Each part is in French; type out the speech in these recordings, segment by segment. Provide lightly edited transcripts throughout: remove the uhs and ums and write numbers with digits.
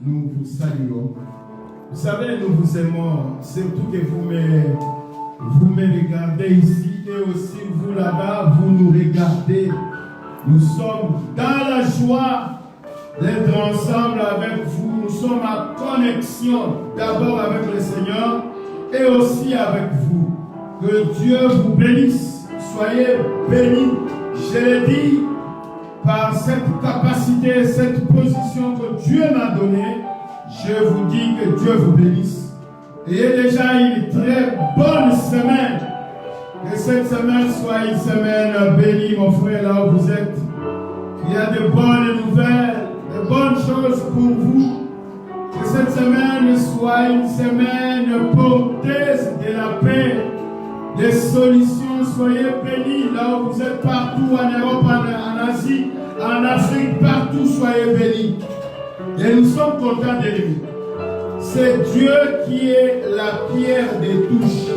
nous vous saluons. Vous savez, nous vous aimons, surtout que vous me regardez ici et aussi vous là-bas, vous nous regardez. Nous sommes dans la joie d'être ensemble avec vous. Nous sommes en connexion d'abord avec le Seigneur et aussi avec vous. Que Dieu vous bénisse. Soyez bénis. Je l'ai dit, par cette capacité, cette position que Dieu m'a donnée, je vous dis que Dieu vous bénisse. Ayez déjà une très bonne semaine. Que cette semaine soit une semaine bénie, mon frère, là où vous êtes. Il y a de bonnes nouvelles, de bonnes choses pour vous. Que cette semaine soit une semaine porteuse de la paix, des solutions. Soyez bénis là où vous êtes, partout en Europe, en Asie, en Afrique, partout, soyez bénis. Et nous sommes contents de lui. C'est Dieu qui est la pierre des touches.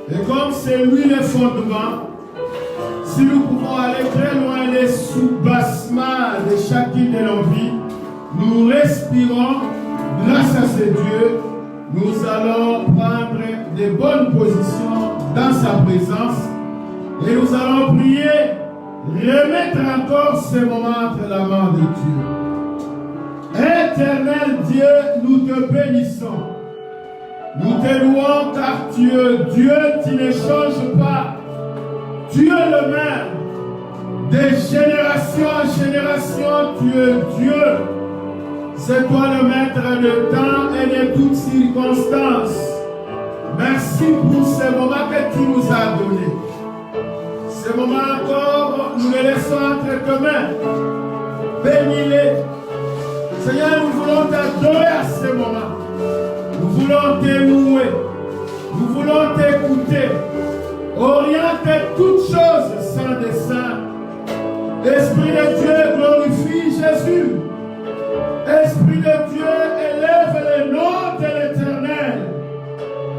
Et comme c'est lui le fondement, si nous pouvons aller très loin des sous-bassements de chacune de nos vies, nous respirons grâce à ce Dieu. Nous allons prendre de bonnes positions dans sa présence et nous allons prier, remettre encore ce moment entre la main de Dieu. Éternel Dieu, nous te bénissons. Nous te louons car tu es Dieu, tu ne changes pas. Tu es le même. De génération en génération, tu es Dieu. C'est toi le maître de temps et de toutes circonstances. Merci pour ce moment que tu nous as donné. Ce moment encore, nous les laissons entre tes mains. Bénis-les. Seigneur, nous voulons t'adorer à ce moment. Nous voulons te louer. Nous voulons t'écouter. Oriente toutes choses sans dessein. Esprit de Dieu, glorifie Jésus. Esprit de Dieu, élève le nom de l'Éternel.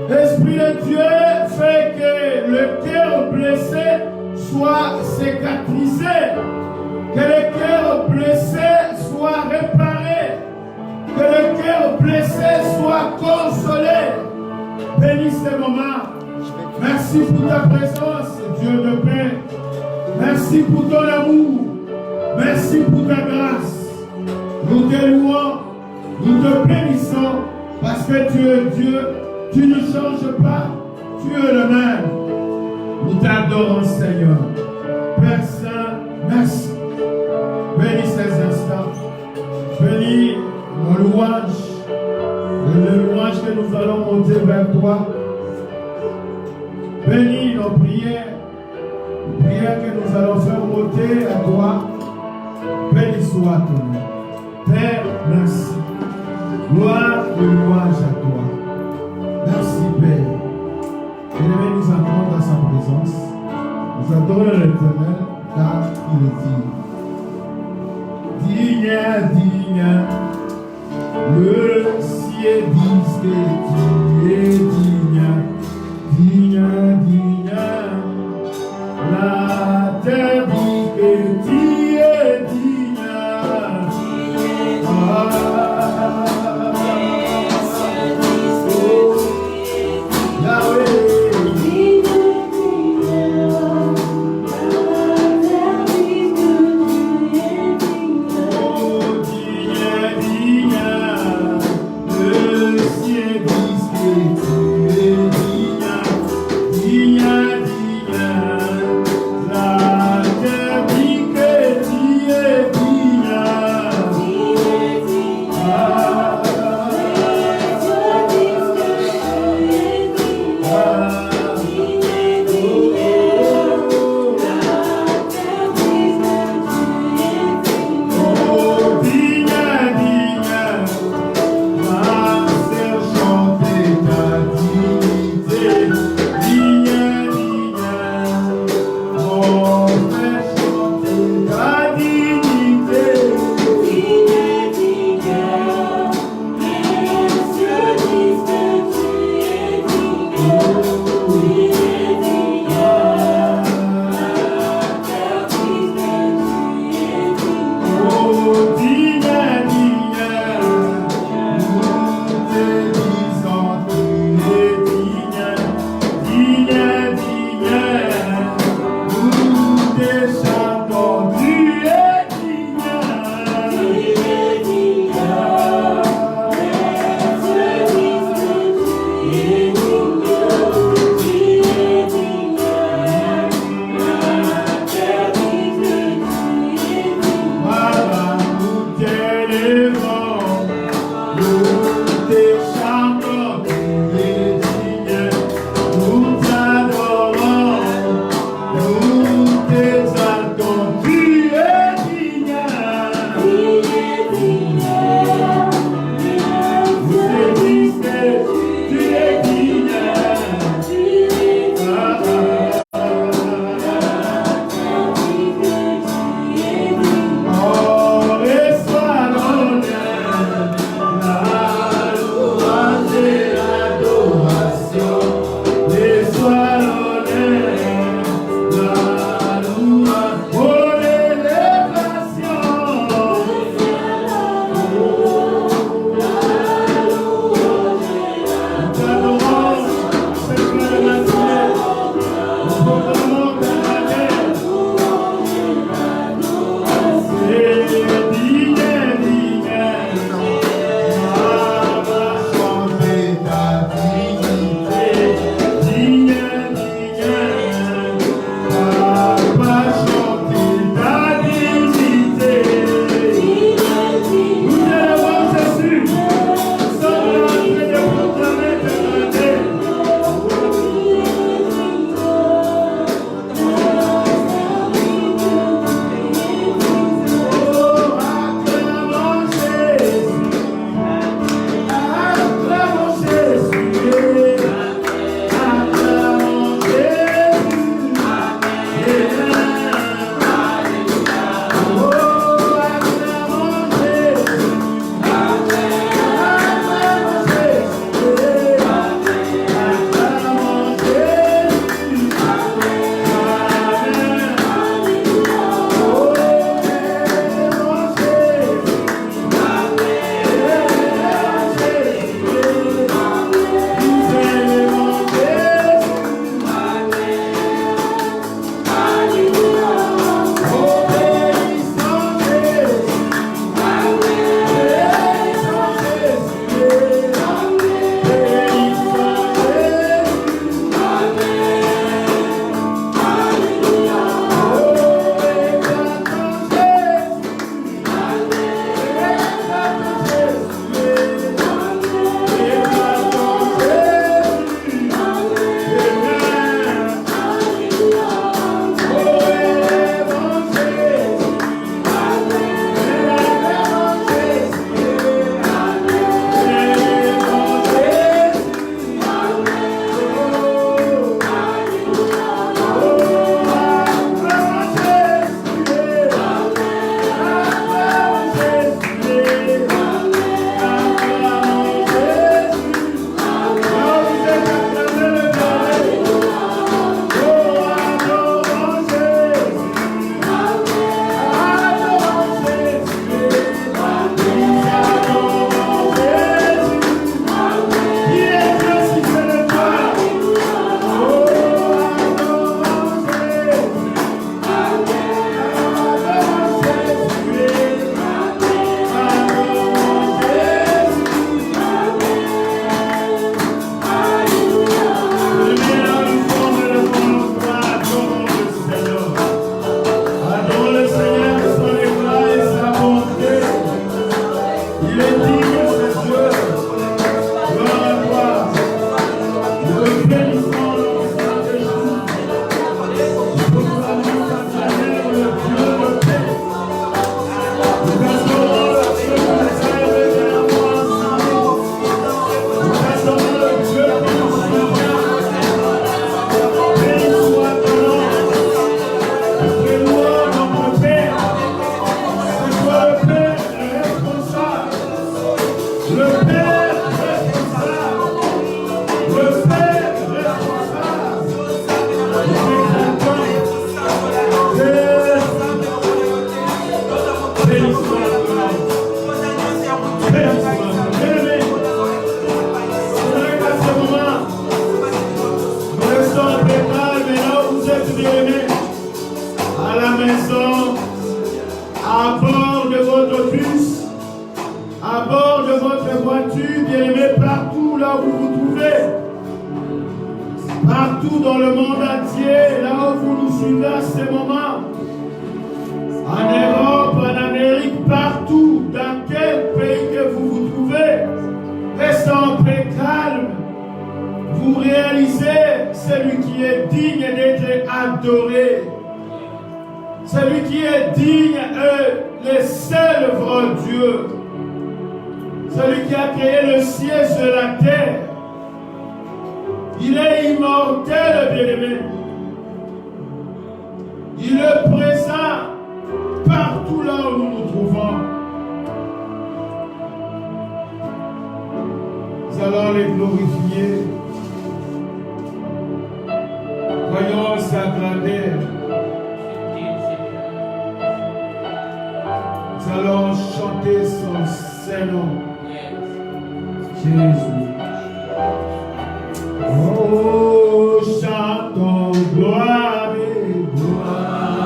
Esprit de Dieu, fait que le cœur blessé soit cicatrisé. Que le cœur blessé soit réparé. Que le cœur blessé soit consolé. Bénis ce moment. Merci pour ta présence, Dieu de paix. Merci pour ton amour. Merci pour ta grâce. Nous te louons, nous te bénissons, parce que tu es Dieu, tu ne changes pas, tu es le même. Nous t'adorons, Seigneur. Père Saint, merci. Bénis ces instants. Bénis nos louanges, les louanges que nous allons monter vers toi. Bénis nos prières, les prières que nous allons faire monter à toi. Béni soit ton nom. Père, merci. Gloire et louange à toi. Merci, Père. Bien-aimé, nous entrons dans sa présence. Nous adorons l'Éternel car il est digne. Digne. Le ciel dit que tu es digne. Digne, digne. La terre dit que tu es digne. Digne, le ciel dit que tu Partout dans le monde entier, là où vous nous suivez à ce moment, en Europe, en Amérique, partout, dans quel pays que vous vous trouvez, restez en paix, calme. Vous réalisez celui qui est digne d'être adoré. Celui qui est digne est le seul vrai Dieu. Celui qui a créé le ciel sur la terre. Il est immortel, bien-aimé. Il est présent partout là où nous nous trouvons. Nous allons les glorifier. Voyons sa grandeur. Nous allons chanter son Saint-Nom. Jésus. Oh, chantons gloire et gloire,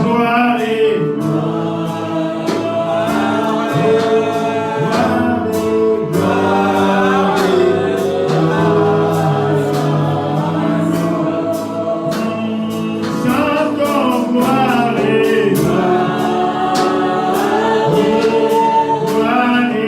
gloire et gloire, gloire et gloire. Chantons gloire et gloire, gloire et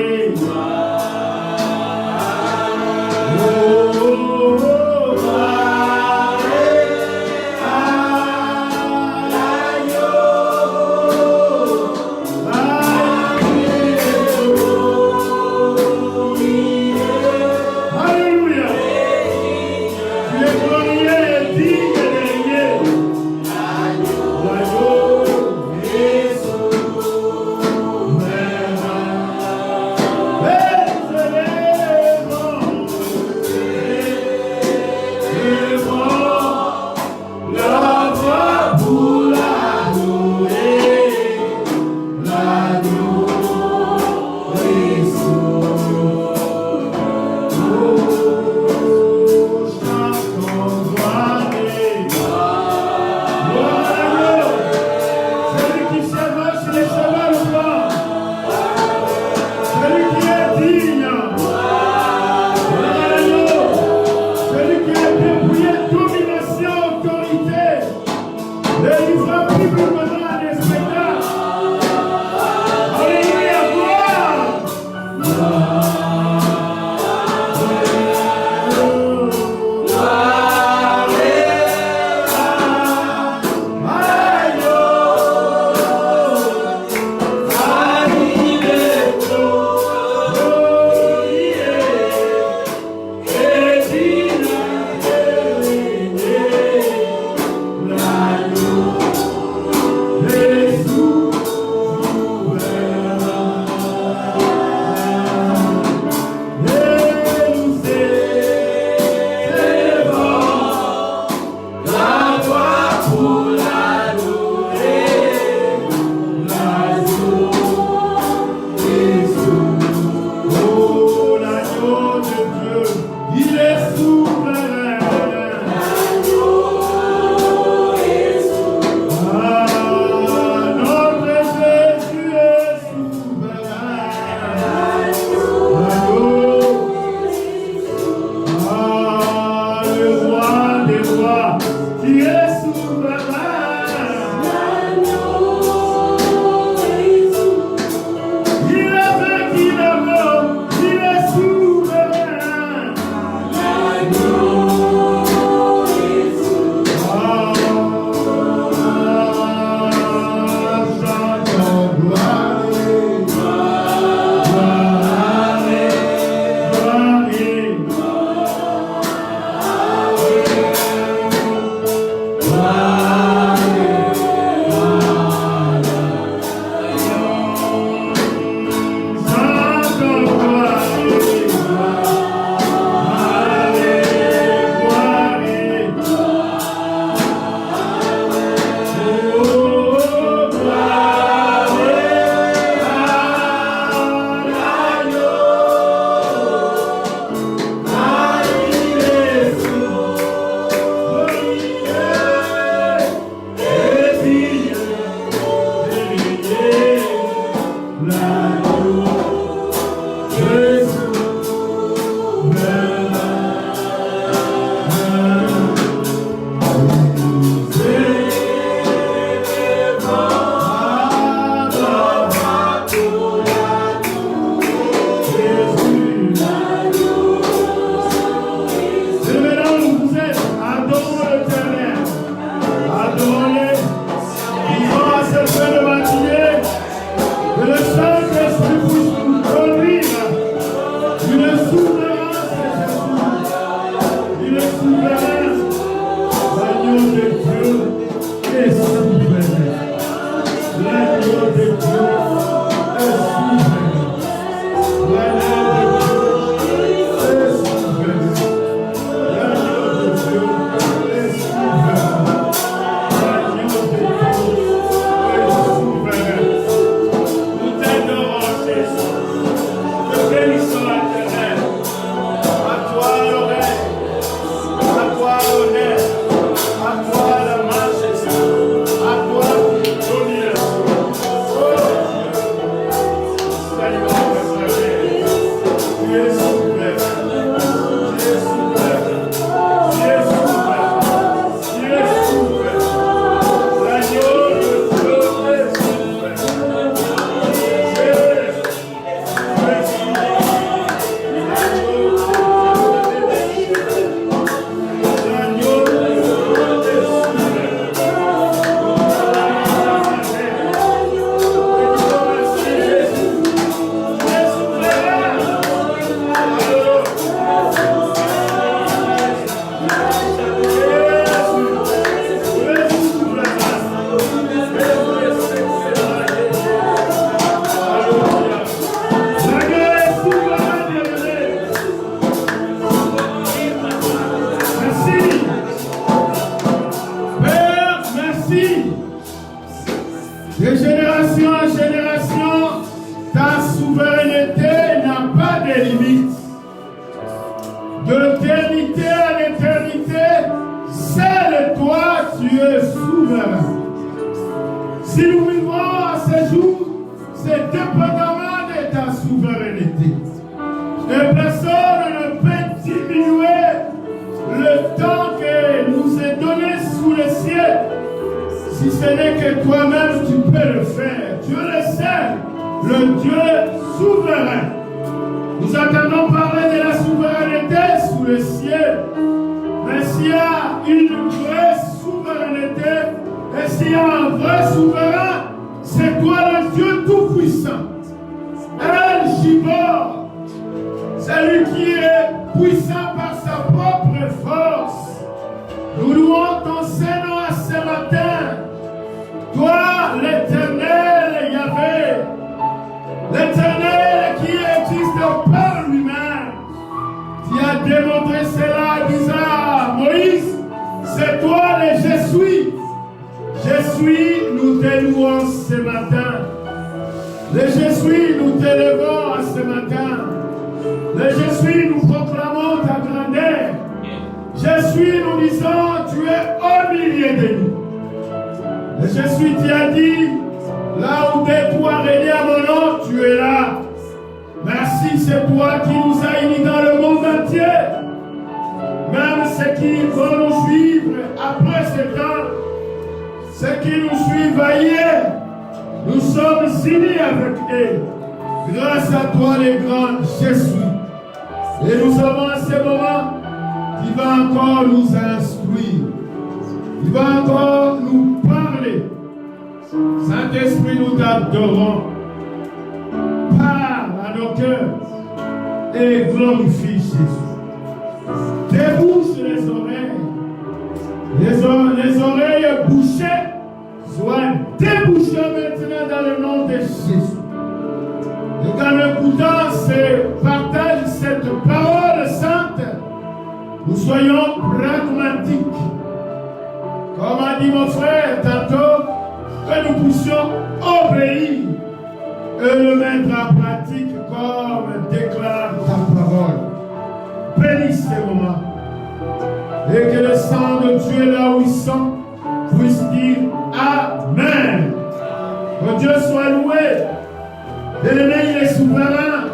Bien-aimé, il est souverain.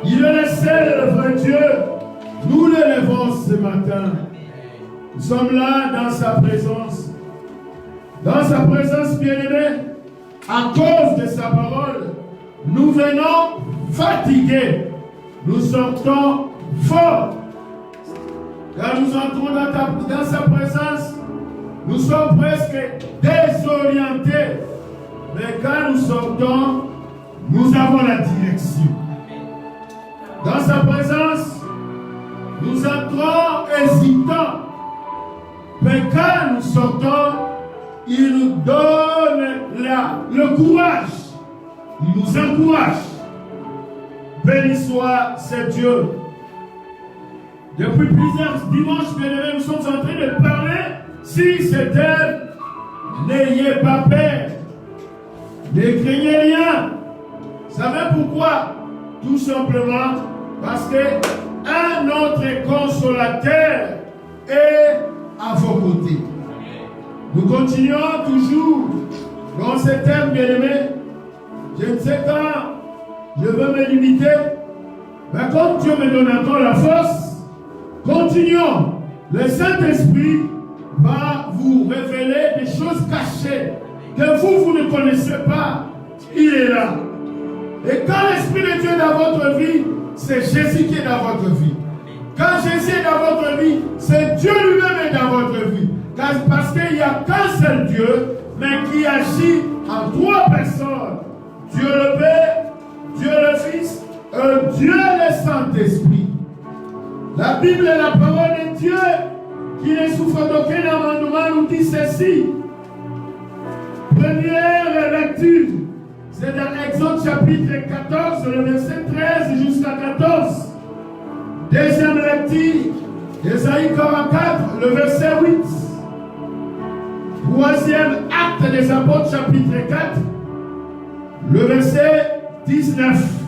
Il est le seul et le vrai Dieu. Nous l'élevons ce matin. Nous sommes là dans sa présence. Dans sa présence, bien-aimé, à cause de sa parole, nous venons fatigués. Nous sortons forts. Quand nous entrons dans sa présence, nous sommes presque désorientés. Mais quand nous sortons, nous avons la direction. Dans sa présence, nous entrons hésitants. Mais quand nous sortons, il nous donne le courage. Il nous encourage. Béni soit ce Dieu. Depuis plusieurs dimanches, bien-aimés, nous sommes en train de parler. Si c'était, n'ayez pas peur. Ne craignez rien. Vous savez pourquoi? Tout simplement parce que un autre consolateur est à vos côtés. Nous continuons toujours dans ce thème, bien-aimé. Je ne sais quand je veux me limiter, mais comme Dieu me donne encore la force, continuons. Le Saint-Esprit va vous révéler des choses cachées que vous ne connaissez pas. Il est là. Et quand l'Esprit de Dieu est dans votre vie, c'est Jésus qui est dans votre vie. Quand Jésus est dans votre vie, c'est Dieu lui-même est dans votre vie. Parce qu'il n'y a qu'un seul Dieu, mais qui agit en trois personnes. Dieu le Père, Dieu le Fils, Dieu le Saint-Esprit. La Bible est la parole de Dieu qui ne souffre d'aucun amendement, nous dit ceci. Première lecture, c'est dans Exode chapitre 14, le verset 13 jusqu'à 14. Deuxième lecture, Ésaïe 44, le verset 8. Troisième acte des apôtres, chapitre 4, le verset 19.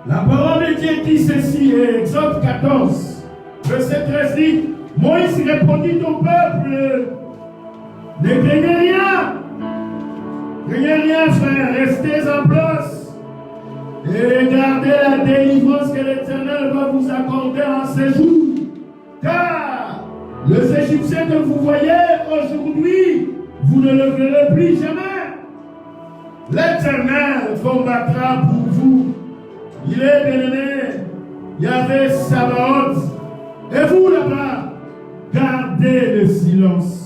La parole de Dieu dit ceci, Exode 14, verset 13 dit, Moïse répondit au peuple, ne craignez rien. Craignez rien, frère, restez en place et regardez la délivrance que l'Éternel va vous accorder en ce jour. Car les Égyptiens que vous voyez aujourd'hui, vous ne le verrez plus jamais. L'Éternel combattra pour vous. Il est bien-aimé, Yahvé Sabaoth. Et vous là-bas, gardez le silence.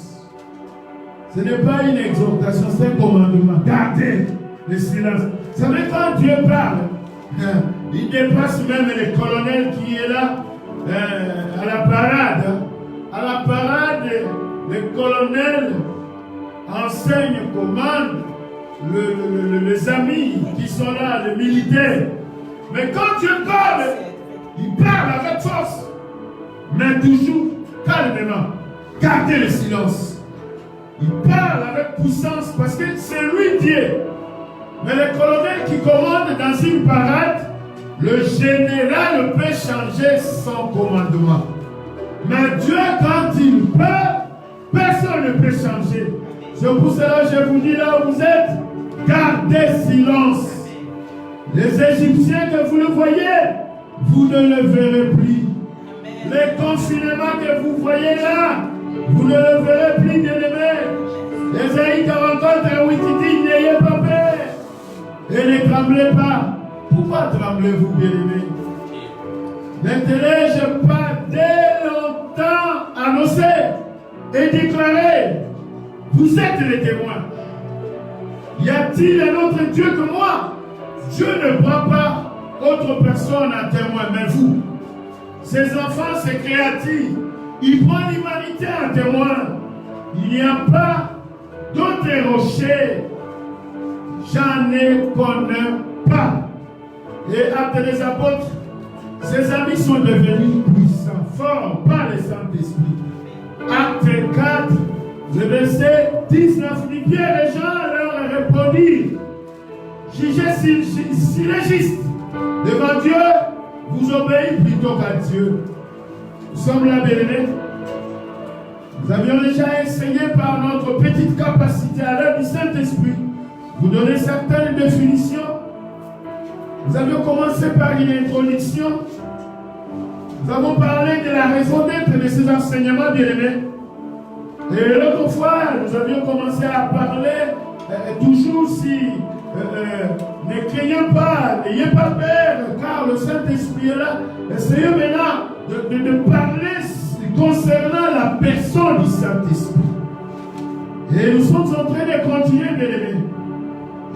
Ce n'est pas une exhortation, c'est un commandement. Gardez le silence. Vous savez, quand Dieu parle, il dépasse même le colonel qui est là à la parade. À la parade, le colonel enseigne, commande les amis qui sont là, les militaires. Mais quand Dieu parle, il parle avec force. Mais toujours calmement. Gardez le silence. Il parle avec puissance parce que c'est lui Dieu. Mais le colonel qui commande dans une parade, le général peut changer son commandement. Mais Dieu, quand il parle, personne ne peut changer. C'est pour cela que je vous dis là où vous êtes, gardez silence. Les Égyptiens que vous le voyez, vous ne le verrez plus. Les confinements que vous voyez là, vous ne le verrez plus, bien-aimés. Ésaïe 44, 8 dit, n'ayez pas peur et ne tremblez pas. Pourquoi tremblez-vous, bien-aimés? Maintenant, je pas dès longtemps annoncé et déclaré, vous êtes les témoins. Y a-t-il un autre Dieu que moi? Dieu ne prend pas autre personne à témoin, mais vous. Ses enfants, ses créatures, il prend l'humanité à témoin. Il n'y a pas d'autres rochers. J'en connais pas. Et actes des apôtres, ses amis sont devenus puissants, forts par le Saint-Esprit. Acte 4, le verset 19, dit Pierre et Jean leur répondirent, jugez s'il est juste devant Dieu, vous obéissez plutôt qu'à Dieu. Nous sommes là, bien-aimés. Nous avions déjà essayé par notre petite capacité à l'œuvre du Saint-Esprit vous donner certaines définitions. Nous avions commencé par une introduction. Nous avons parlé de la raison d'être de ces enseignements bien-aimés. Et l'autre fois, nous avions commencé à parler toujours si ne craignez pas, n'ayez pas peur, car le Saint-Esprit est là. Essayez maintenant de parler concernant la personne du Saint-Esprit. Et nous sommes en train de continuer, bien-aimés.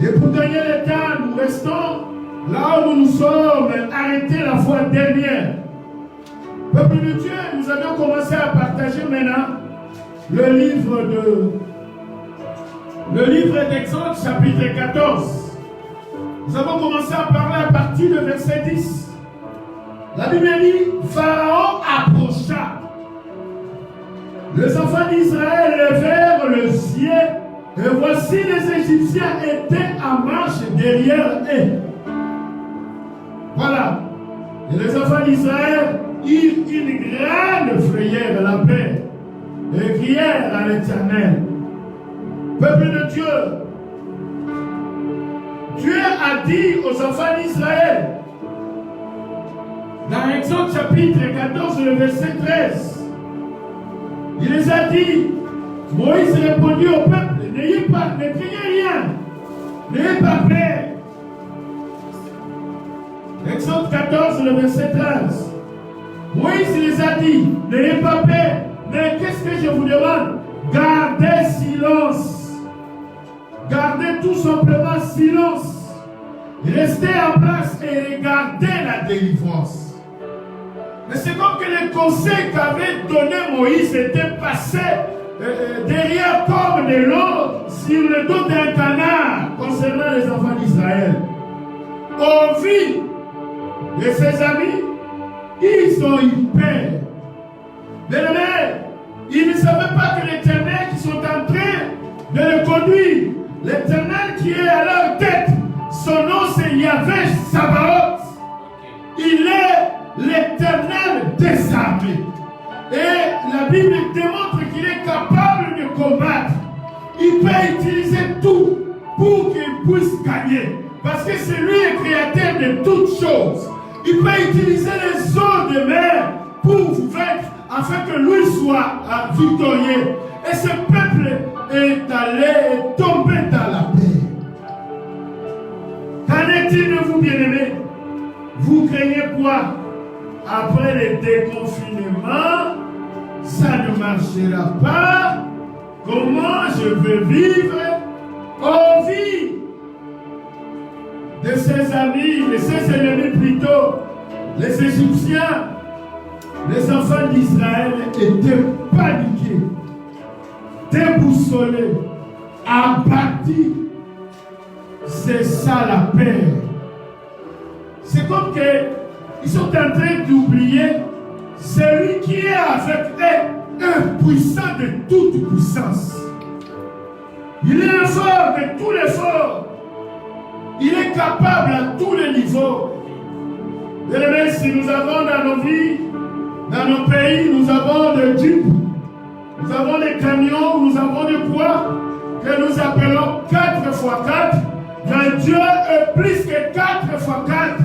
Et pour gagner le temps, nous restons là où nous sommes arrêtés la fois dernière. Peuple de Dieu, nous avions commencé à partager maintenant le livre d'Exode, chapitre 14. Nous avons commencé à parler à partir du verset 10. La Bible dit, Pharaon approcha. Les enfants d'Israël levèrent les yeux, et voici les Égyptiens étaient en marche derrière eux. Voilà. Et les enfants d'Israël eurent une grande frayeur, la peur, et crièrent à l'Éternel. Peuple de Dieu, Dieu a dit aux enfants d'Israël, dans Exode chapitre 14, le verset 13, il les a dit, Moïse répondit au peuple, n'ayez pas, ne craignez rien, n'ayez pas peur. Exode 14, le verset 13. Moïse les a dit, n'ayez pas peur, mais qu'est-ce que je vous demande? Gardez silence. Gardez tout simplement silence. Restez en place et regardez la délivrance. Mais c'est comme que les conseils qu'avait donné Moïse étaient passés derrière comme de l'eau sur le dos d'un canard concernant les enfants d'Israël. Au vu de ses amis, ils ont eu peur. Mais ils ne savaient pas que l'Éternel qui sont en train de le conduire, l'Éternel qui est à leur tête, son nom c'est Yahvé Sabaoth. Il est l'Éternel des armées. Et la Bible démontre qu'il est capable de combattre. Il peut utiliser tout pour qu'il puisse gagner. Parce que c'est lui le créateur de toutes choses. Il peut utiliser les eaux de mer pour vous vaincre, afin que lui soit victorieux. Et ce peuple est allé et tombé dans la paix. Qu'en est-il de vous, bien-aimés? Vous craignez quoi? Après le déconfinement, ça ne marchera pas. Comment je veux vivre en vie de ses amis, de ses ennemis plutôt, les Égyptiens? Les enfants d'Israël étaient paniqués, déboussolés, abattus. C'est ça la paix. C'est comme qu'ils sont en train d'oublier celui qui est avec eux, un puissant de toute puissance. Il est le fort de tous les forts. Il est capable à tous les niveaux. Bien-aimés, si nous avons dans nos vies, dans nos pays, nous avons des jeeps, nous avons des camions, nous avons des poids que nous appelons 4x4. Mais Dieu est plus que 4x4.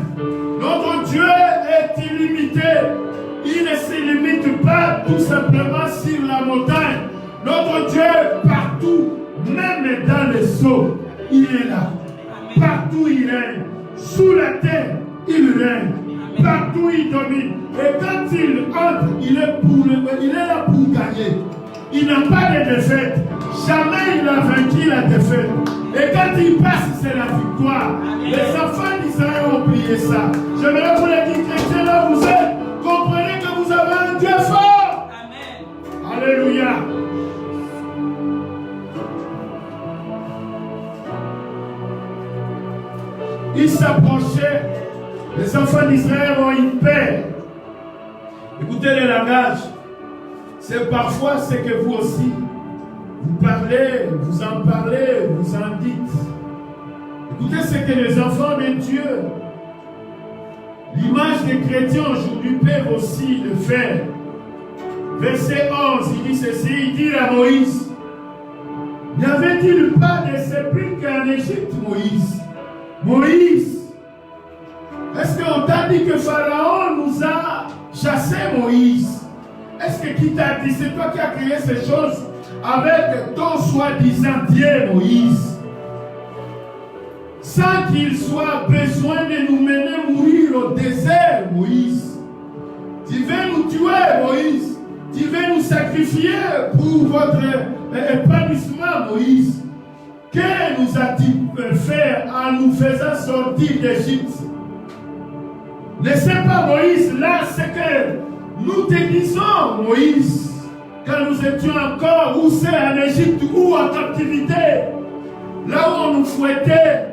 Notre Dieu est illimité. Il ne se limite pas tout simplement sur la montagne. Notre Dieu est partout, même dans les eaux, il est là. Partout il règne. Sous la terre, il règne. Partout il domine. Et quand il entre, il est là pour gagner. Il n'a pas de défaite. Jamais il a vaincu la défaite. Et quand il passe, c'est la victoire. Amen. Les enfants d'Israël ont oublié ça. J'aimerais vous le dire, chrétiens, là vous êtes. Comprenez que vous avez un Dieu fort. Amen. Alléluia. Il s'approchait. Les enfants d'Israël ont eu peur. Écoutez le langage. C'est parfois ce que vous aussi, vous parlez, vous en parlez, vous en dites. Écoutez ce que les enfants de Dieu, l'image des chrétiens aujourd'hui peuvent aussi le faire. Verset 11, il dit ceci, il dit à Moïse, n'y avait-il pas de sépulcre en Égypte, Moïse? Moïse, est-ce qu'on t'a dit que Pharaon nous a chassés, Moïse? Est-ce que qui t'a dit? C'est toi qui as créé ces choses avec ton soi-disant Dieu, Moïse, sans qu'il soit besoin de nous mener mourir au désert, Moïse. Tu veux nous tuer, Moïse. Tu veux nous sacrifier pour votre épanouissement, Moïse. Que nous a-t-il fait en nous faisant sortir d'Égypte? Ne sais pas, Moïse, là, c'est que nous te disons, Moïse, quand nous étions encore, où c'est en Égypte ou en captivité, là où on nous fouettait,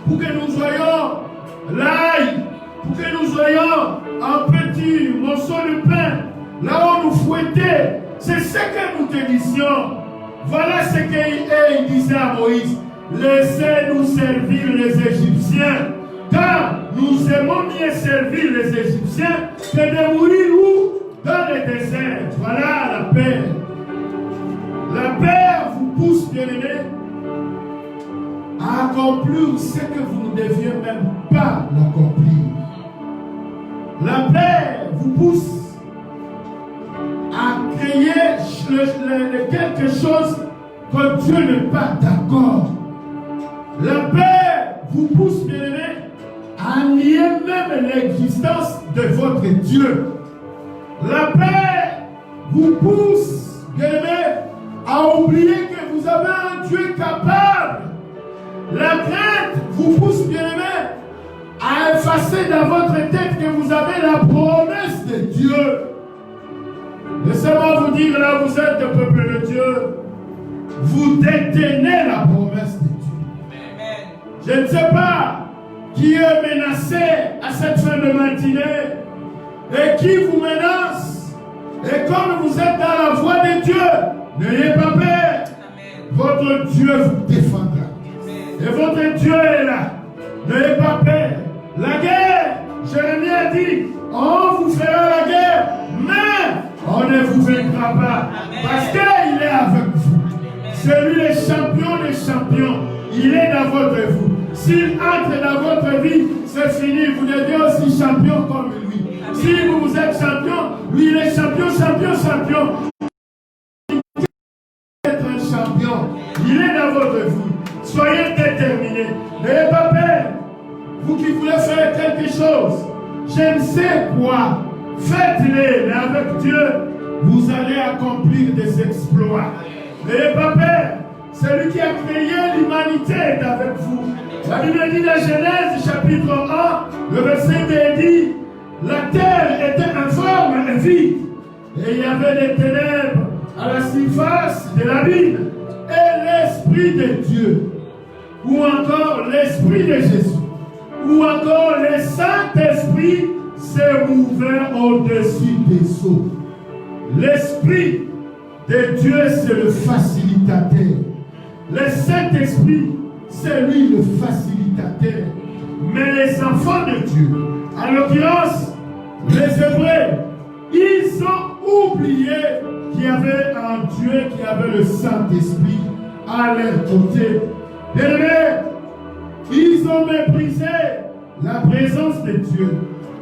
pour que nous voyions l'ail, pour que nous voyions un petit morceau de pain, là où on nous fouettait, c'est ce que nous te disions. Voilà ce qu'il disait à Moïse. Laissez-nous servir les Égyptiens, car nous aimons mieux servir les Égyptiens que de mourir où? Dans le désert. Voilà la paix. La paix vous pousse, bien-aimés, à accomplir ce que vous ne deviez même pas l'accomplir. La paix vous pousse à créer quelque chose que Dieu n'est pas d'accord. La paix vous pousse, bien-aimés, à nier même l'existence de votre Dieu. La paix vous pousse, bien-aimés, à oublier que vous avez un Dieu capable. La crainte vous pousse, bien-aimés, à effacer dans votre tête que vous avez la promesse de Dieu. Laissez-moi vous dire, là vous êtes le peuple de Dieu, vous détenez la promesse de Dieu. Amen. Je ne sais pas qui est menacé à cette fin de matinée et qui vous menace. Et comme vous êtes dans la voie de Dieu, n'ayez pas peur. Amen. Votre Dieu vous défendra. Amen. Et votre Dieu est là. N'ayez pas peur. La guerre, Jérémie a dit, on vous fera la guerre, mais on ne vous vaincra pas. Amen. Parce qu'il est avec vous. C'est lui le champion des champions. Il est dans votre vie. S'il entre dans votre vie, c'est fini. Vous devenez aussi champion comme lui. Amen. Si vous êtes champion, lui il est champion, champion, champion. Être un champion. Il est dans votre vie. Soyez déterminés. N'ayez pas peur. Vous qui voulez faire quelque chose, je ne sais quoi, faites-le, mais avec Dieu, vous allez accomplir des exploits. N'ayez pas peur. C'est lui qui a créé l'humanité avec vous. La Bible dit dans Genèse chapitre 1, le verset 2 dit, la terre était informe et vide, et il y avait des ténèbres à la surface de l'abîme, et l'Esprit de Dieu, ou encore l'Esprit de Jésus, ou encore le Saint-Esprit s'est ouvert au-dessus des eaux. L'Esprit de Dieu, c'est le facilitateur. Le Saint-Esprit, c'est lui le facilitateur. Mais les enfants de Dieu, en l'occurrence, les Hébreux, ils ont oublié qu'il y avait un Dieu qui avait le Saint-Esprit à leur côté. Bien-aimés, ils ont méprisé la présence de Dieu.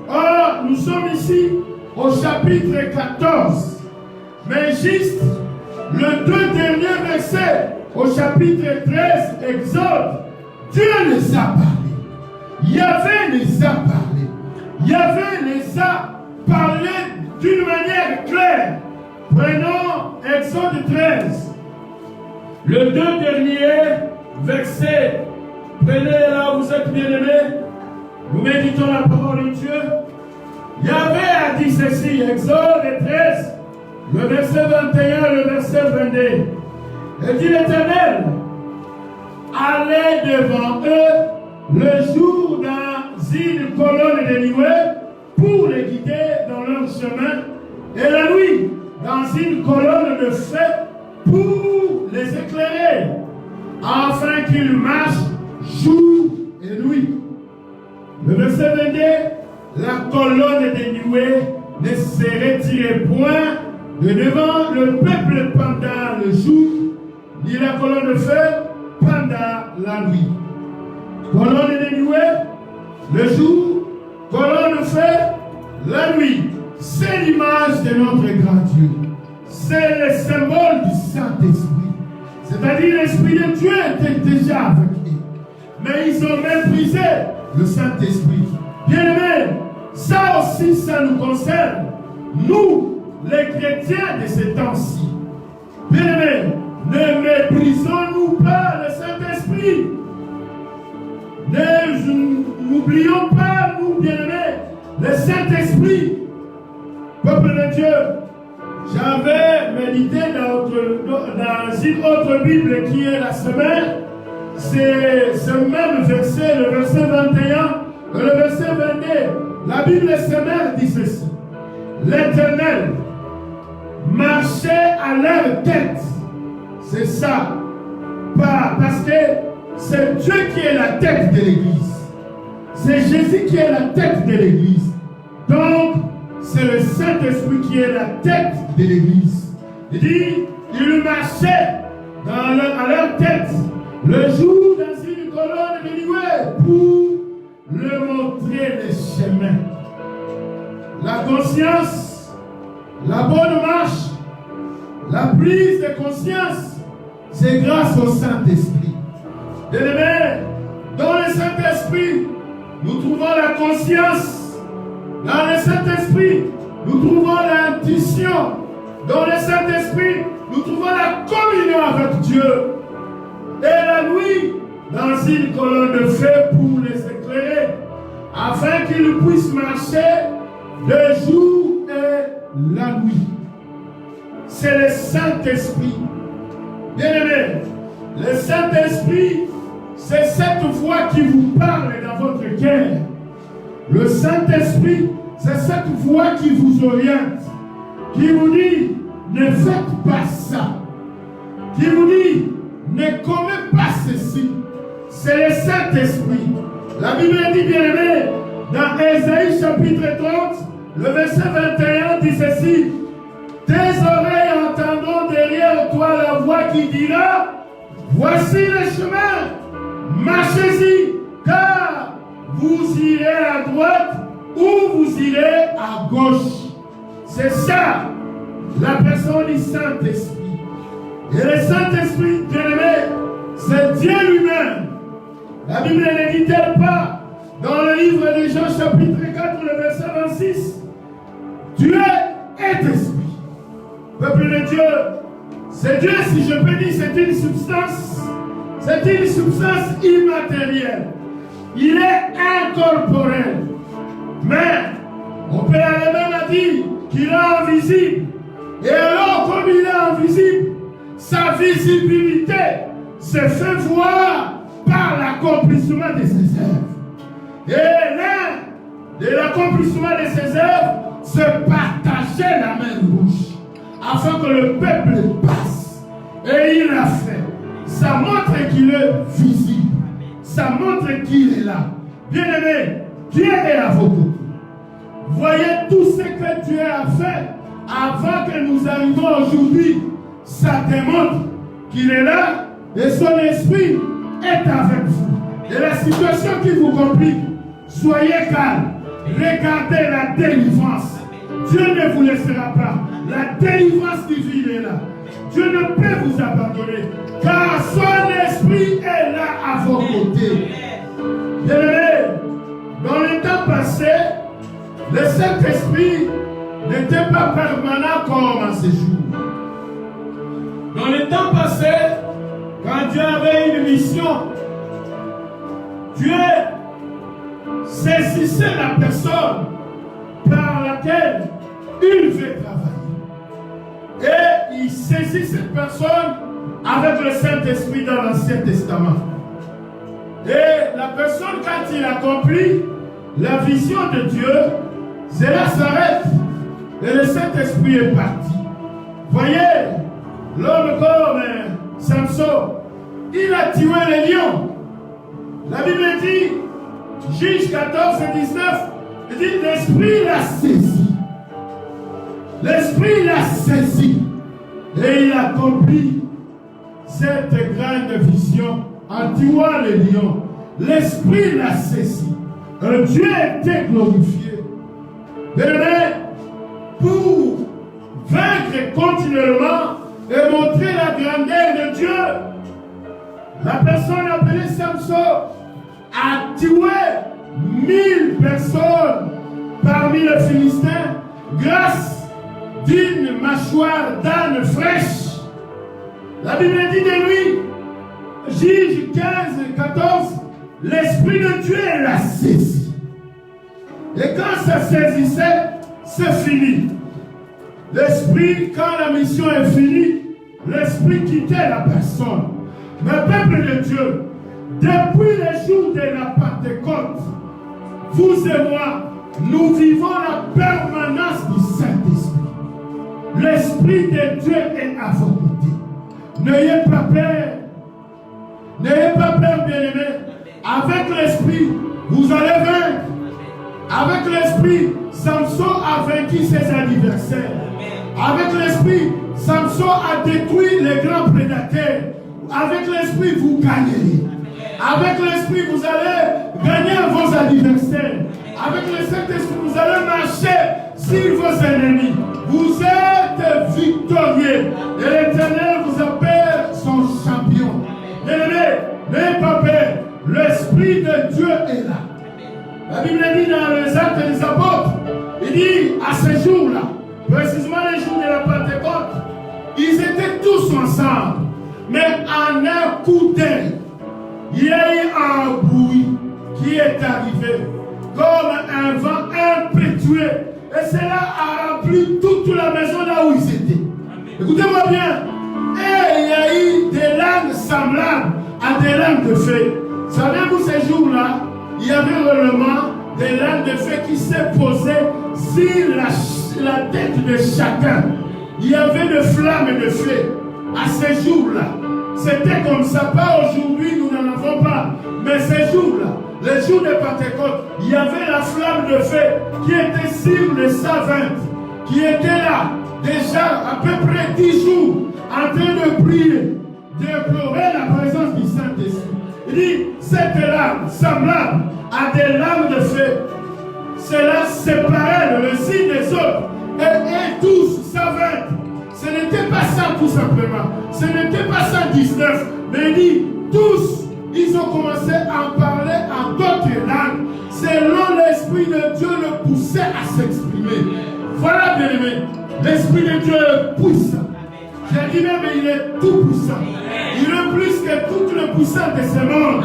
Or, nous sommes ici au chapitre 14. Mais juste le 2 derniers versets, au chapitre 13, Exode, Dieu les a parlé. Yahvé les a parlé. Yahvé les a parlé d'une manière claire. Prenons Exode 13. Le 2 derniers versets. Prenez là où vous êtes bien-aimés. Nous méditons la parole de Dieu. Yahvé a dit ceci, Exode 13, le verset 21, le verset 22. Et dit l'Éternel, allez devant eux le jour dans une colonne de nuée pour les guider dans leur chemin, et la nuit dans une colonne de feu pour les éclairer, afin qu'ils marchent jour et nuit. Le verset 22, la colonne de nuée ne se retirait point de devant le peuple pendant le jour, ni la colonne de feu pendant la nuit. Colonne de nuée, le jour, colonne de feu, la nuit. C'est l'image de notre grand Dieu. C'est le symbole du Saint-Esprit. C'est-à-dire l'Esprit de Dieu était déjà avec eux. Mais ils ont méprisé le Saint-Esprit. Bien-aimés, ça aussi, ça nous concerne. Nous, les chrétiens de ces temps-ci. Bien-aimés, ne méprisons-nous pas le Saint-Esprit. N'oublions pas, nous, bien-aimés, le Saint-Esprit. Peuple de Dieu, j'avais médité dans une autre Bible qui est la semaine. C'est ce même verset, le verset 21, le verset 22. La Bible semaine dit ceci. L'Éternel marchait à leur tête. C'est ça. Parce que c'est Dieu qui est la tête de l'Église. C'est Jésus qui est la tête de l'Église. Donc, c'est le Saint-Esprit qui est la tête de l'Église. Il dit, il marchait à leur tête le jour dans une colonne de nuée pour leur montrer les chemins. La conscience, la bonne marche, la prise de conscience, c'est grâce au Saint-Esprit. Bien-aimés, dans le Saint-Esprit, nous trouvons la conscience. Dans le Saint-Esprit, nous trouvons l'intuition. Dans le Saint-Esprit, nous trouvons la communion avec Dieu. Et la nuit, dans une colonne de feu pour les éclairer, afin qu'ils puissent marcher le jour et la nuit. C'est le Saint-Esprit. Bien-aimés, le Saint-Esprit, c'est cette voix qui vous parle dans votre cœur. Le Saint-Esprit, c'est cette voix qui vous oriente, qui vous dit, ne faites pas ça, qui vous dit, ne commets pas ceci. C'est le Saint-Esprit. La Bible dit, bien aimé, dans Ésaïe chapitre 30, le verset 21 dit ceci. Tes oreilles entendront derrière toi la voix qui dira, voici le chemin, marchez-y, car vous irez à droite ou vous irez à gauche. C'est ça, la personne du Saint-Esprit. Et le Saint-Esprit, bien-aimé, c'est Dieu lui-même. La Bible ne dit-elle pas, dans le livre de Jean chapitre 4, le verset 26, Dieu est esprit. Peuple de Dieu, c'est Dieu, si je peux dire, c'est une substance immatérielle. Il est incorporel. Mais, on peut aller même à dire qu'il est invisible. Et alors, comme il est invisible, sa visibilité se fait voir par l'accomplissement de ses œuvres. Et l'un de l'accomplissement de ses œuvres, c'est partager la main rouge, afin que le peuple passe. Et il l'a fait. Ça montre qu'il est visible. Ça montre qu'il est là. Bien-aimé, Dieu est à vos côtés. Voyez tout ce que Dieu a fait avant que nous arrivions aujourd'hui. Ça démontre qu'il est là et son esprit est avec vous. Et la situation qui vous complique, soyez calme. Regardez la délivrance. Dieu ne vous laissera pas. La délivrance divine est là. Dieu ne peut vous abandonner. Car son esprit est là à vos côtés. Bien-aimés, dans le temps passé, le Saint-Esprit n'était pas permanent comme en ce jour. Dans le temps passé, quand Dieu avait une mission, Dieu saisissait la personne par laquelle il veut travailler. Et il saisit cette personne avec le Saint-Esprit dans l'Ancien Testament. Et la personne, quand il accomplit la vision de Dieu, cela s'arrête. Et le Saint-Esprit est parti. Voyez, l'homme comme Samson, il a tué les lions. La Bible dit, Juge 14 et 19, il dit, l'Esprit l'a saisi. L'Esprit l'a saisi. Et il accomplit cette grande vision, en tuant les lions, l'Esprit l'a saisi. Dieu était glorifié. Bien-aimé, pour vaincre continuellement et montrer la grandeur de Dieu, la personne appelée Samson a tué 1000 personnes parmi les Philistins grâce d'une mâchoire d'âne fraîche. La Bible dit de lui, Juge 15, 14, l'Esprit de Dieu l'a saisi. Et quand ça saisissait, c'est fini. L'Esprit, quand la mission est finie, l'Esprit quittait la personne. Mais peuple de Dieu, depuis le jour de la Pentecôte, vous et moi, nous vivons la permanence du Saint-Esprit. L'Esprit de Dieu est à vos côtés. N'ayez pas peur. N'ayez pas peur, bien-aimés. Avec l'Esprit, vous allez vaincre. Avec l'Esprit, Samson a vaincu ses adversaires. Avec l'Esprit, Samson a détruit les grands prédateurs. Avec l'Esprit, vous gagnez. Avec l'Esprit, vous allez gagner vos adversaires. Avec le Saint-Esprit, vous allez marcher sur vos ennemis. Vous êtes victorieux. Et l'Éternel vous appelle son champion. N'ayez pas peur. L'Esprit de Dieu est là. La Bible dit dans les Actes des Apôtres, il dit à ce jour-là, précisément les jours de la Pentecôte, ils étaient tous ensemble. Mais en un coup d'œil, il y a eu un bruit qui est arrivé comme un vent impétueux. Et cela a rempli toute la maison là où ils étaient. Écoutez-moi bien. Et il y a eu des langues semblables à des langues de feu. Savez-vous, ces jours-là, il y avait réellement des langues de feu qui s'est posé sur la tête de chacun. Il y avait des flammes de feu à ces jours-là. C'était comme ça, pas aujourd'hui, nous n'en avons pas. Mais ces jours-là, les jours de Pentecôte, il y avait la flamme de feu qui était sur les 120, qui était là, déjà à peu près 10 jours, en train de prier, déplorer la présence du Saint-Esprit. Il dit, cette lame, semblable à des lames de feu, cela séparait le signe des autres, et tous, 120. Ce n'était pas ça tout simplement. Ce n'était pas 119. Mais il dit, tous, ils ont commencé à parler en d'autres langues. Selon l'Esprit de Dieu le poussait à s'exprimer. Voilà, bien aimé. L'Esprit de Dieu est puissant. J'ai dit même, il est tout puissant. Il est plus que toute la puissance de ce monde.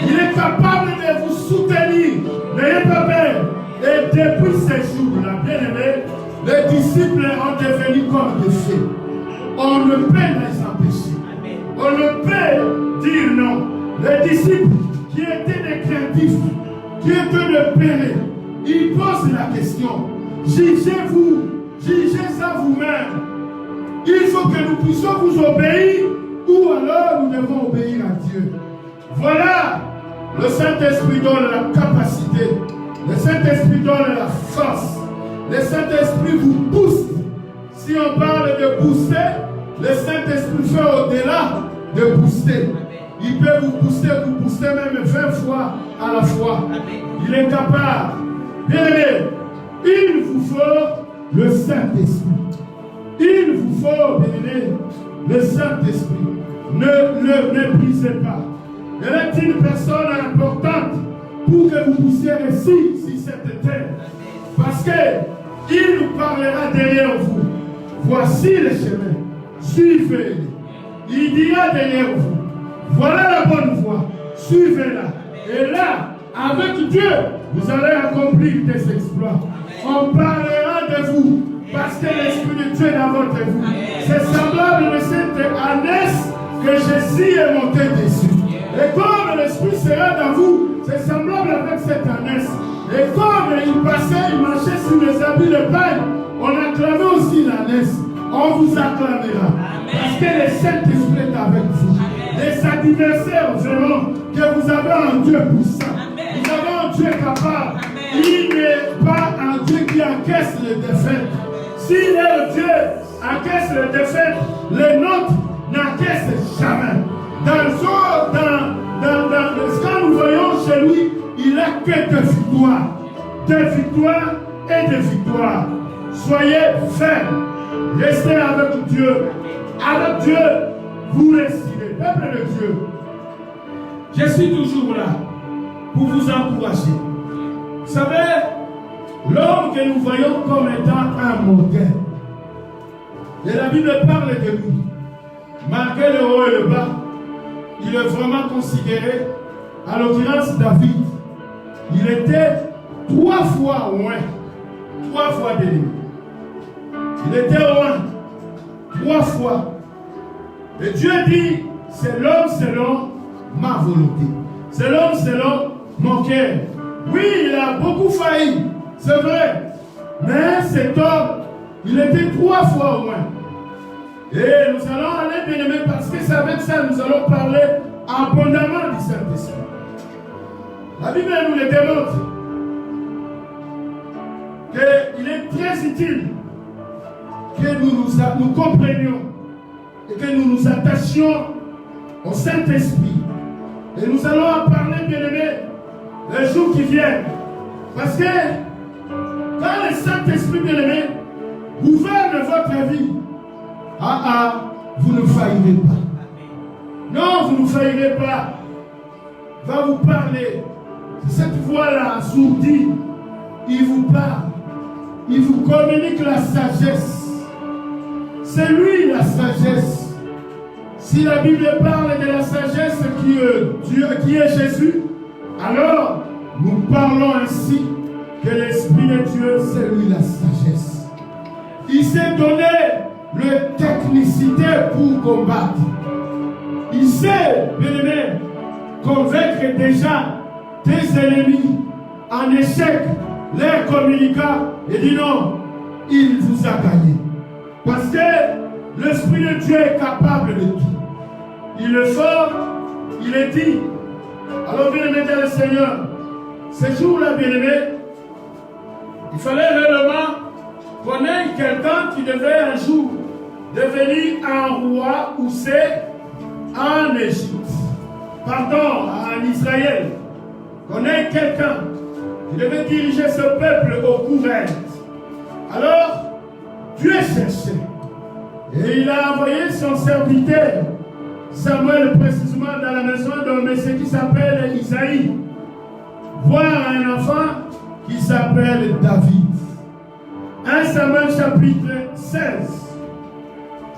Il est capable de vous soutenir. N'ayez pas peur. Et depuis ces jours-là, bien aimé, les disciples ont devenu comme des fées. On ne peut les empêcher. On ne peut dire non. Les disciples qui étaient des craintifs, qui étaient des pérés, ils posent la question. Jugez-vous, jugez ça vous-même. Il faut que nous puissions vous obéir ou alors nous devons obéir à Dieu. Voilà, le Saint-Esprit donne la capacité. Le Saint-Esprit donne la force. Le Saint-Esprit vous booste. Si on parle de booster, le Saint-Esprit fait au-delà de booster. Il peut vous booster même 20 fois à la fois. Il est capable. Bien aimé, il vous faut le Saint-Esprit. Il vous faut, bien aimé, le Saint-Esprit. Ne méprisez pas. Elle est une personne importante pour que vous puissiez réussir sur cette terre. Parce qu'il nous parlera derrière vous. Voici le chemin. Suivez-le. Il dira derrière vous. Voilà la bonne voie. Suivez-la. Et là, avec Dieu, vous allez accomplir des exploits. On parlera de vous. Parce que l'Esprit de Dieu est dans votre vie. C'est semblable à cette ânesse que Jésus est monté dessus. Et comme l'Esprit sera dans vous, c'est semblable avec cette ânesse. Et comme il passait, il marchait sur les habits de paille, on acclamait aussi l'ânesse. On vous acclamera. Parce que le Saint-Esprit est avec vous. Les adversaires, vraiment, que vous avez un Dieu puissant. Vous avez un Dieu capable. Il n'est pas un Dieu qui encaisse les défaites. Si le Dieu encaisse les défaites, les nôtres n'encaissent jamais. Quand nous voyons chez lui, il n'a que des victoires. Des victoires et des victoires. Soyez fermes. Restez avec Dieu. Avec Dieu, vous réussirez. Peuple de Dieu, je suis toujours là pour vous encourager. Vous savez, l'homme que nous voyons comme étant un modèle, et la Bible parle de lui, malgré le haut et le bas, il est vraiment considéré, à l'occurrence David, il était 3 fois loin, 3 fois d'ennemi. Il était loin, 3 fois. Et Dieu dit, c'est l'homme selon ma volonté. C'est l'homme selon mon cœur. Oui, il a beaucoup failli, c'est vrai. Mais cet homme, il était 3 fois loin. Et nous allons aller, bien aimé, parce que c'est avec ça que nous allons parler abondamment du Saint-Esprit. La Bible nous le démontre qu'il est très utile que nous comprenions et que nous nous attachions au Saint-Esprit. Et nous allons en parler, bien aimé, les jours qui viennent. Parce que quand le Saint-Esprit, bien aimé, gouverne votre vie, vous ne faillirez pas. Non, vous ne faillirez pas. Va vous parler. Cette voix-là, assourdie, il vous parle. Il vous communique la sagesse. C'est lui la sagesse. Si la Bible parle de la sagesse qui est Jésus, alors nous parlons ainsi que l'Esprit de Dieu, c'est lui la sagesse. Il s'est donné le technicité pour combattre. Il sait, bien aimé, convaincre déjà tes ennemis en échec, les communiquants, et dit non, il vous a gagné. Parce que l'Esprit de Dieu est capable de tout. Il est fort, il est dit. Alors, bien aimé dans le Seigneur, ce jour-là, bien aimé, il fallait réellement qu'on ait quelqu'un qui devait un jour devenir un roi où c'est en Égypte. Pardon, en Israël. Qu'on ait quelqu'un qui devait diriger ce peuple au courant. Alors, Dieu cherchait. Et il a envoyé son serviteur, Samuel, précisément dans la maison d'un monsieur qui s'appelle Isaïe, voir un enfant qui s'appelle David. 1 Samuel chapitre 16.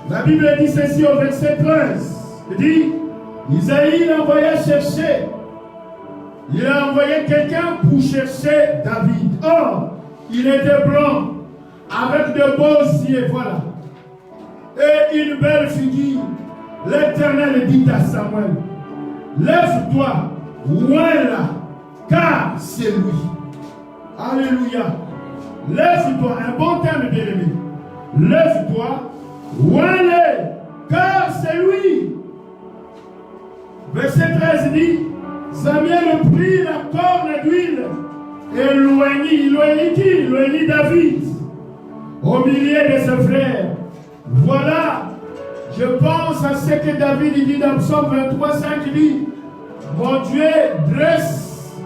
La Bible dit ceci au verset 13. Il dit, Isaïe l'envoya chercher. Il a envoyé quelqu'un pour chercher David. Or, il était blanc, avec de beaux yeux, voilà. Et une belle figure. L'Éternel dit à Samuel, lève-toi, loin là, car c'est lui. Alléluia. Lève-toi, un bon terme bien aimé. Lève-toi, loin là, car c'est lui. Verset 13 dit, Samuel prit la corne d'huile et éloignit David au milieu de ses frères. Voilà, je pense à ce que David dit dans Psaume 23, 5, il dit, mon Dieu dresse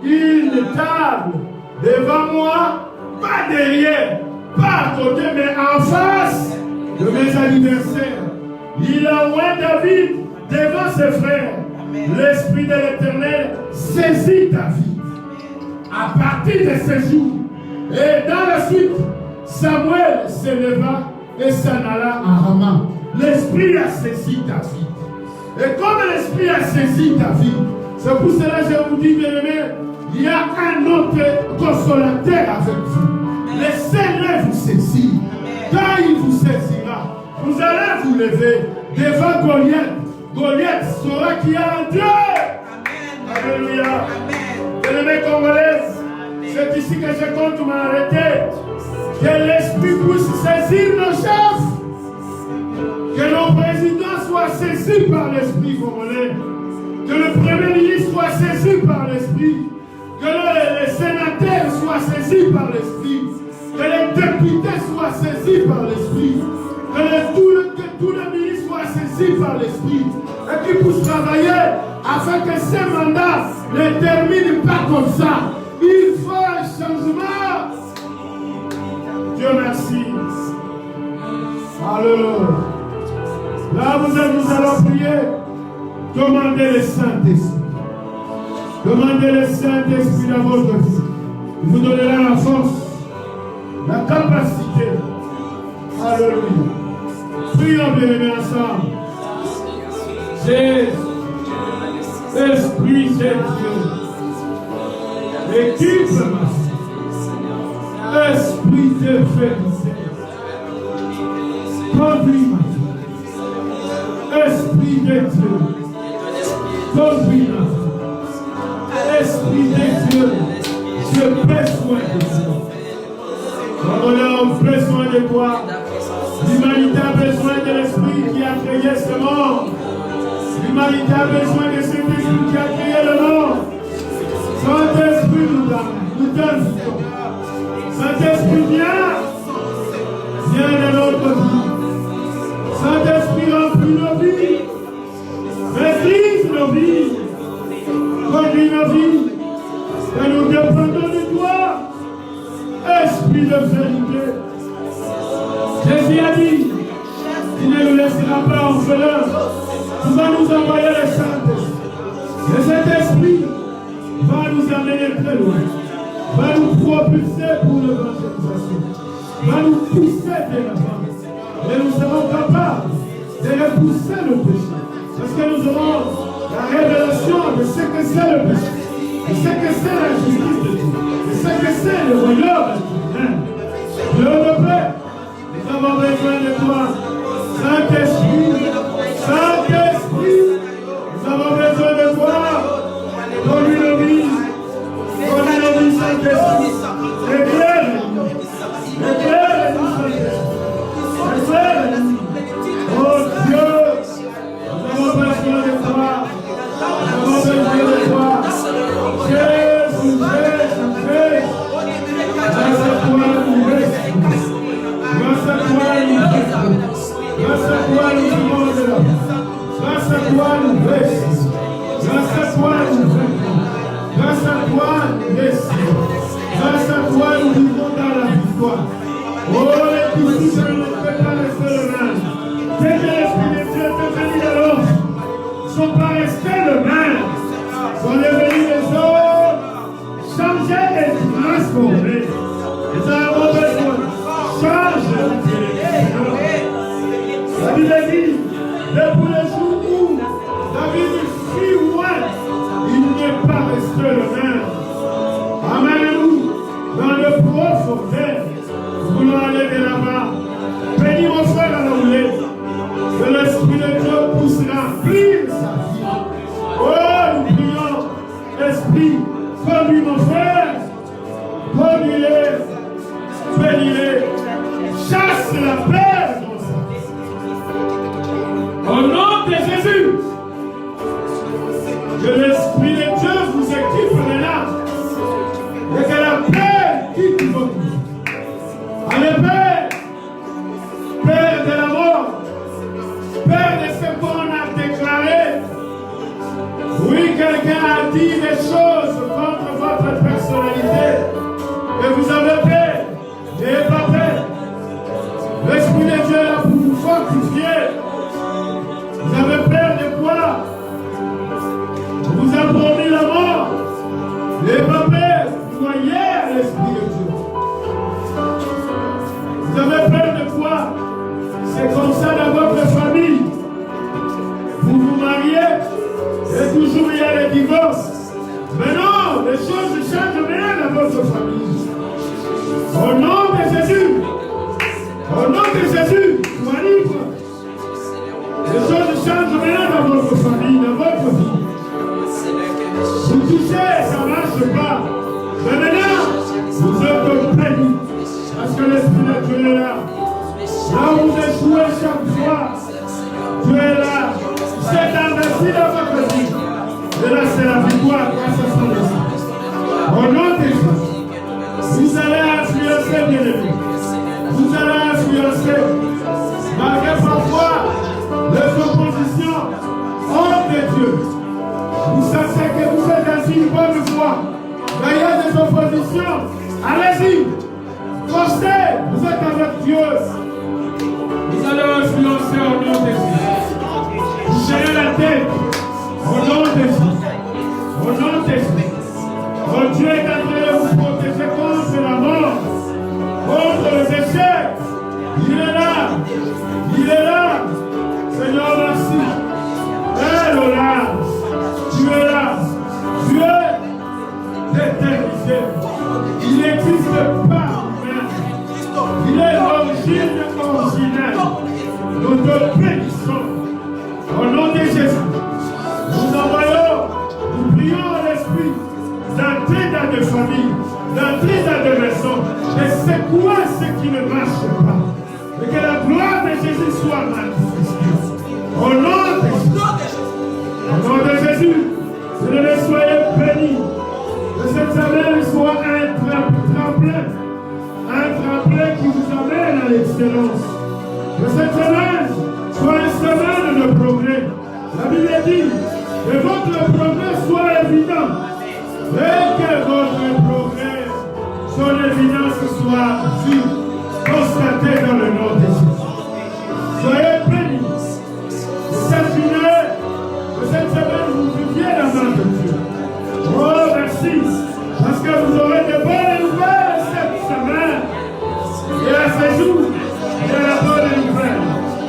une table devant moi, pas derrière, pas à côté, mais en face de mes adversaires. Il envoie David devant ses frères. L'Esprit de l'Éternel saisit David à partir de ce jour. Et dans la suite, Samuel s'éleva et s'en alla à Rama. L'Esprit a saisi David. Et comme l'Esprit a saisi David, c'est pour cela que je vous dis, bien aimé, il y a un autre consolateur avec vous. Le Seigneur vous saisit. Quand il vous saisira, vous allez vous lever devant Goliath. Goliath saura qu'il y a un Dieu. Amen. Alléluia. Bien-aimés congolais, c'est ici que je compte m'arrêter. Que l'Esprit puisse saisir nos chefs. Que nos présidents soient saisis par l'Esprit congolais. Que le Premier ministre soit saisi par l'Esprit. Que les sénateurs soient saisis par l'Esprit. Que les députés soient saisis par l'Esprit. Que tous les ministres soient saisis par l'Esprit. Et qui puisse travailler afin que ces mandats ne terminent pas comme ça. Il faut un changement. Dieu merci. Alléluia. Là vous êtes, nous allons prier. Demandez le Saint-Esprit. Demandez le Saint-Esprit dans votre vie. Il vous donnera la force, la capacité. Alléluia. Prions bien ensemble. Jésus, Esprit de Dieu, équipe-moi. Esprit de vérité, conduis-moi. Esprit de Dieu, conduis-moi. Esprit de Dieu, je besoin de toi. On a besoin de toi. L'humanité a besoin de l'Esprit qui a créé ce monde. L'humanité a besoin de cet esprit qui a créé le monde. Saint-Esprit nous donne du temps. Saint-Esprit viens de notre vie. Saint-Esprit remplit nos vies. Maîtrise nos vies. Conduis nos vies. Et nous dépendons de toi. Esprit de vérité. Jésus a dit, il ne nous laissera pas orphelins. Tu vas nous envoyer le Saint-Esprit. Et cet esprit va nous amener très loin. Va nous propulser pour l'évangélisation. Va nous pousser de l'avant. Et nous serons capables de repousser le péché. Parce que nous aurons la révélation de ce que c'est le péché. De ce que c'est la justice de Dieu. De ce que c'est le royaume de Dieu. Dieu de paix. Nous avons besoin de toi. Saint-Esprit. Saint-Esprit. Nous avons besoin de toi. Conduis nos vies. Conduis nos vies, Saint-Esprit. Éclaire-nous. Éclaire-nous, Saint-Esprit. Éclaire-nous. Oh Dieu. Nous avons besoin de toi. Nous avons besoin de toi. Jésus, Jésus, Jésus. Grâce à toi, nous restons. Grâce à toi, nous restons. Grâce à toi, nous vivons de là. Grâce à toi, nous restons. Grâce à toi, nous vivons. Grâce à toi, nous restons. Grâce à toi, nous vivons dans la victoire. Oh, les petits, je ne peux pas rester le même. Dès que l'Esprit de Dieu est venu de l'autre, ils ne sont pas restés le même. Ils sont devenus des hommes changés et transformés. Nous avons besoin. Change la direction. La Bible dit, depuis le jour où David fut loin, il n'est pas resté le même. Amène-nous dans le profondeur. Nous voulons aller de là-bas. Bénis mon frère à l'oulette. Que l'Esprit de Dieu puisse remplir sa vie. Oh, nous prions, Esprit, conduis mon frère. Conduis-les. Bénis-les. Chasse la paix. Au nom de Jésus, que l'Esprit de Dieu vous équipe maintenant et que la paix quitte vos vies. Allez, Père, Père de la mort, Père de ce qu'on a déclaré. Oui, quelqu'un a dit des choses contre votre personnalité et vous avez peur, n'ayez pas peur. L'Esprit de Dieu est là pour vous fortifier. Vous avez peur de quoi? On vous a promis la mort. N'ayez pas peur, croyez à l'Esprit de Dieu. Vous avez peur de quoi? C'est comme ça dans votre famille. Vous vous mariez et toujours il y a le divorce. Mais non, les choses changent bien dans votre famille. Au nom de Jésus, au nom de Jésus, sois libre. Les choses changent bien dans votre famille, dans votre vie. Vous touchez, ça ne marche pas. Mais maintenant, vous êtes bénis. Parce que l'Esprit de Dieu est là. Là où vous échouez chaque fois, Dieu est là. C'est investi dans votre vie. Et là, c'est la victoire grâce à son Esprit. Au nom de Jésus, vous allez influencer, bien-aimés. Vous allez influencer. Malgré parfois les oppositions, êtes une bonne foi. Quand il y a des oppositions, allez-y. Forcez. Vous êtes avec Dieu. Vous allez influencer au nom de Jésus. Vous gérez la tête. Au nom de Jésus. Au nom de Jésus. Oh, Dieu est en train de vous protéger contre la mort, contre le péché. Il est là. Il est là. Seigneur, merci. Là, tu es là. Dieu d'éternité. Il n'existe pas. Il est l'origine originelle. Nous te bénissons. Au nom de Jésus, nous envoyons, nous prions à l'Esprit d'entrer dans des familles, d'entrer dans des maisons, et secouer ce qui ne marche pas. Et que la gloire de Jésus soit manifestée. Au nom de Jésus. Au nom de Jésus, que les soyez bénis. Que cette semaine soit un tremplin qui vous amène à l'excellence. Que cette semaine soit une semaine de progrès. La Bible dit que votre progrès soit évident. Et que votre progrès, son évidence soit vue, constatée dans le nom de Jésus. Soyez bénis. Que cette semaine vous viviez la main de Dieu. Oh, merci. Parce que vous aurez de bonnes nouvelles cette semaine. Et à ce jour, il y a la bonne nouvelle.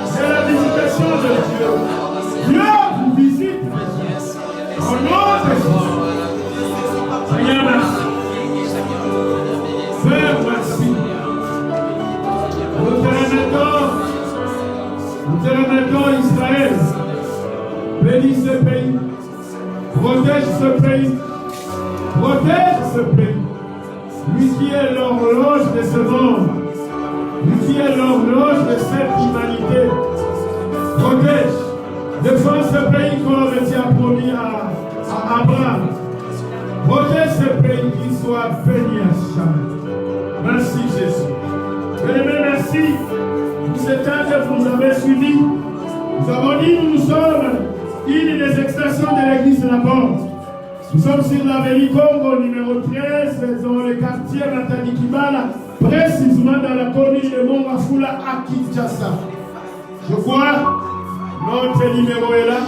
C'est la visitation de Dieu. Dieu vous visite. Au nom de Jésus. Seigneur, merci. Père, merci. Nous te remettons Israël. Bénis ce pays. Protège ce pays. Protège ce pays. Lui qui est l'horloge de ce monde. Lui qui est l'horloge de cette humanité. Protège. Défends ce pays comme tu as promis à Abraham. Protège ce pays qu'il soit béni à jamais. Merci Jésus. Bien-aimés, merci. Pour ce temps que vous nous avez suivis. Nous avons dit nous sommes une des extensions de l'église de la porte. Nous sommes sur l'avenue Congo numéro 13 dans le quartier Nathalie Kibala, précisément dans la commune de Mongafula à Kinshasa. Je vois notre numéro est là.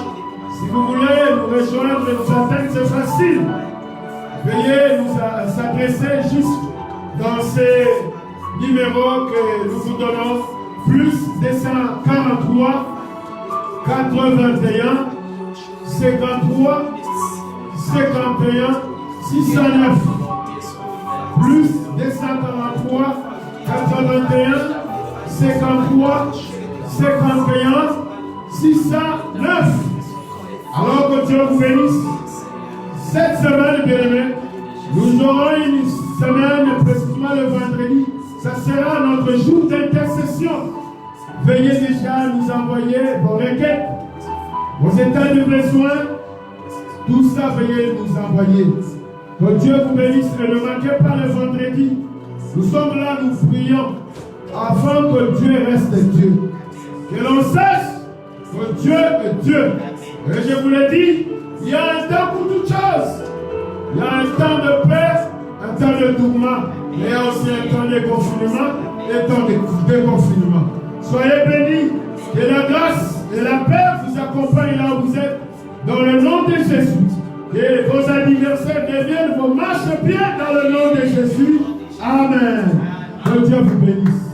Si vous voulez nous rejoindre et nous atteindre, c'est facile. Veuillez nous s'adresser juste dans ces numéros que nous vous donnons. Plus 243 81 53 51 609 plus 243 81 53 51 609. Alors que Dieu vous bénisse. Cette semaine, bien-aimés, nous aurons une semaine, précisément le vendredi. Ça sera notre jour d'intercession. Veuillez déjà nous envoyer vos requêtes, vos états de besoin. Tout ça, veuillez nous envoyer. Que Dieu vous bénisse et ne manquez pas le vendredi. Nous sommes là, nous prions afin que Dieu reste Dieu. Que l'on sache que Dieu est Dieu. Et je vous l'ai dit, il y a un temps pour toutes choses. Il y a un temps de paix, un temps de tourment. Il y a aussi un temps de confinement et un temps de déconfinement. Soyez bénis. Que la grâce et la paix vous accompagnent là où vous êtes. Dans le nom de Jésus. Que vos anniversaires deviennent vos marches-pieds dans le nom de Jésus. Amen. Que Dieu vous bénisse.